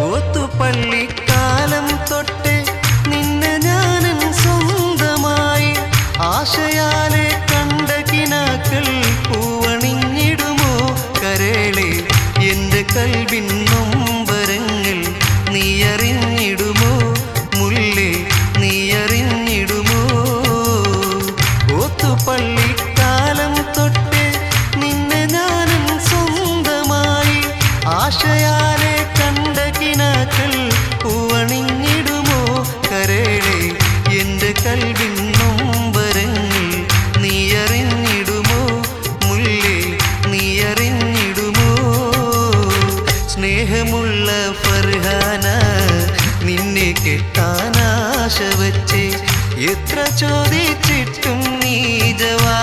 ഓത്തുപള്ളിക്കാലം തൊട്ടേ നിന്നെ ഞാനൻ സ്വന്തമായി ആശയാലെ കണ്ട കിനാക്കൾ പൂവണിഞ്ഞിടുമോ കരളെ എൻ്റെ കൽവിൻ നൊമ്പരങ്ങൾ നീ അറിഞ്ഞിടുമോ മുല്ലേ നീ അറിഞ്ഞിടുമോ ഓത്തുപള്ളിക്കാലം തൊട്ടേ നിന്നെ ഞാനൻ സ്വന്തമായി ആശയാലെ കണ്ട കിനാക്കൾ പൂവണിഞ്ഞിടുമോ കരളെ എൻ്റെ കൽവിൻ നൊമ്പരങ്ങൾ നീ അറിഞ്ഞിടുമോ മുല്ലേ നീ അറിഞ്ഞിടുമോ സ്നേഹമുള്ള ഫർഹാന നിന്നെ കെട്ടാൻ ആശ വച്ചേ എത്ര ചോദിച്ചിട്ടും നീ ജവാ